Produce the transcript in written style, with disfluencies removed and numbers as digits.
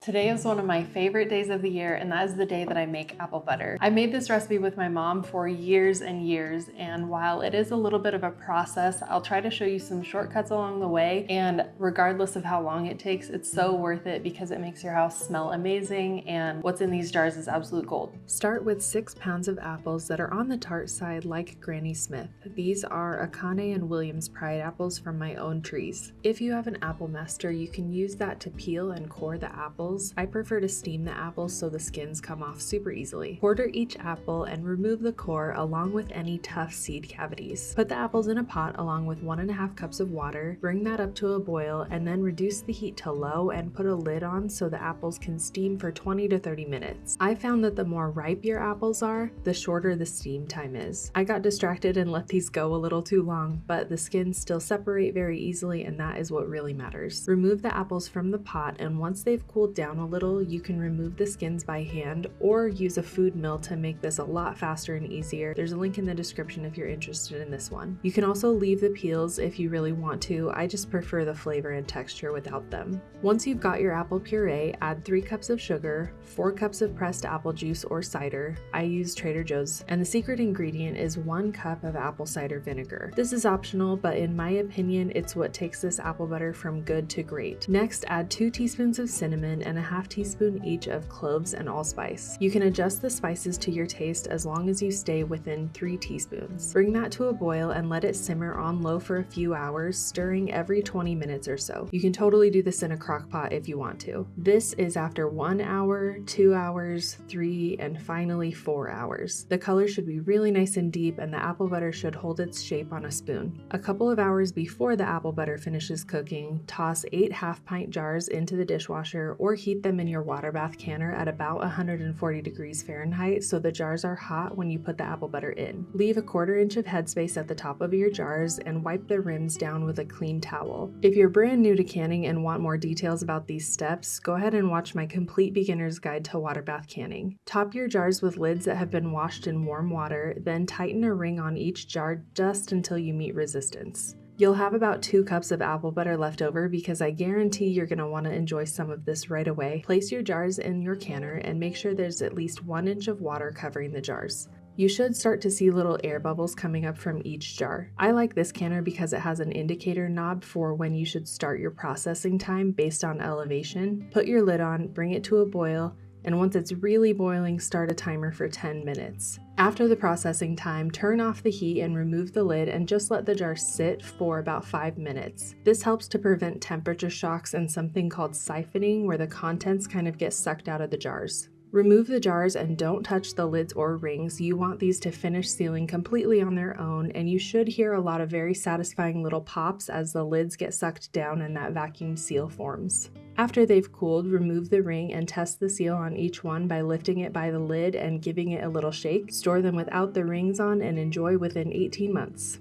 Today is one of my favorite days of the year, and that is the day that I make apple butter. I made this recipe with my mom for years and years, and while it is a little bit of a process, I'll try to show you some shortcuts along the way, and regardless of how long it takes, it's so worth it because it makes your house smell amazing, and what's in these jars is absolute gold. Start with 6 pounds of apples that are on the tart side like Granny Smith. These are Akane and Williams Pride apples from my own trees. If you have an apple master, you can use that to peel and core the apples. I prefer to steam the apples so the skins come off super easily. Quarter each apple and remove the core along with any tough seed cavities. Put the apples in a pot along with 1.5 cups of water, bring that up to a boil, and then reduce the heat to low and put a lid on so the apples can steam for 20 to 30 minutes. I found that the more ripe your apples are, the shorter the steam time is. I got distracted and let these go a little too long, but the skins still separate very easily, and that is what really matters. Remove the apples from the pot, and once they've cooled down a little, you can remove the skins by hand or use a food mill to make this a lot faster and easier. There's a link in the description if you're interested in this one. You can also leave the peels if you really want to. I just prefer the flavor and texture without them. Once you've got your apple puree, add 3 cups of sugar, 4 cups of pressed apple juice or cider. I use Trader Joe's, and the secret ingredient is 1 cup of apple cider vinegar. This is optional, but in my opinion, it's what takes this apple butter from good to great. Next, add 2 teaspoons of cinnamon and a half teaspoon each of cloves and allspice. You can adjust the spices to your taste as long as you stay within 3 teaspoons. Bring that to a boil and let it simmer on low for a few hours, stirring every 20 minutes or so. You can totally do this in a crock pot if you want to. This is after 1 hour, 2 hours, 3, and finally 4 hours. The color should be really nice and deep, and the apple butter should hold its shape on a spoon. A couple of hours before the apple butter finishes cooking, toss 8 half-pint jars into the dishwasher or heat them in your water bath canner at about 140 degrees Fahrenheit so the jars are hot when you put the apple butter in. Leave a 1/4 inch of headspace at the top of your jars and wipe the rims down with a clean towel. If you're brand new to canning and want more details about these steps, go ahead and watch my complete beginner's guide to water bath canning. Top your jars with lids that have been washed in warm water, then tighten a ring on each jar just until you meet resistance. You'll have about 2 cups of apple butter left over because I guarantee you're going to want to enjoy some of this right away. Place your jars in your canner and make sure there's at least 1 inch of water covering the jars. You should start to see little air bubbles coming up from each jar. I like this canner because it has an indicator knob for when you should start your processing time based on elevation. Put your lid on, bring it to a boil, and once it's really boiling, start a timer for 10 minutes. After the processing time, turn off the heat and remove the lid and just let the jar sit for about 5 minutes. This helps to prevent temperature shocks and something called siphoning, where the contents kind of get sucked out of the jars. Remove the jars and don't touch the lids or rings. You want these to finish sealing completely on their own, and you should hear a lot of very satisfying little pops as the lids get sucked down and that vacuum seal forms. After they've cooled, remove the ring and test the seal on each one by lifting it by the lid and giving it a little shake. Store them without the rings on and enjoy within 18 months.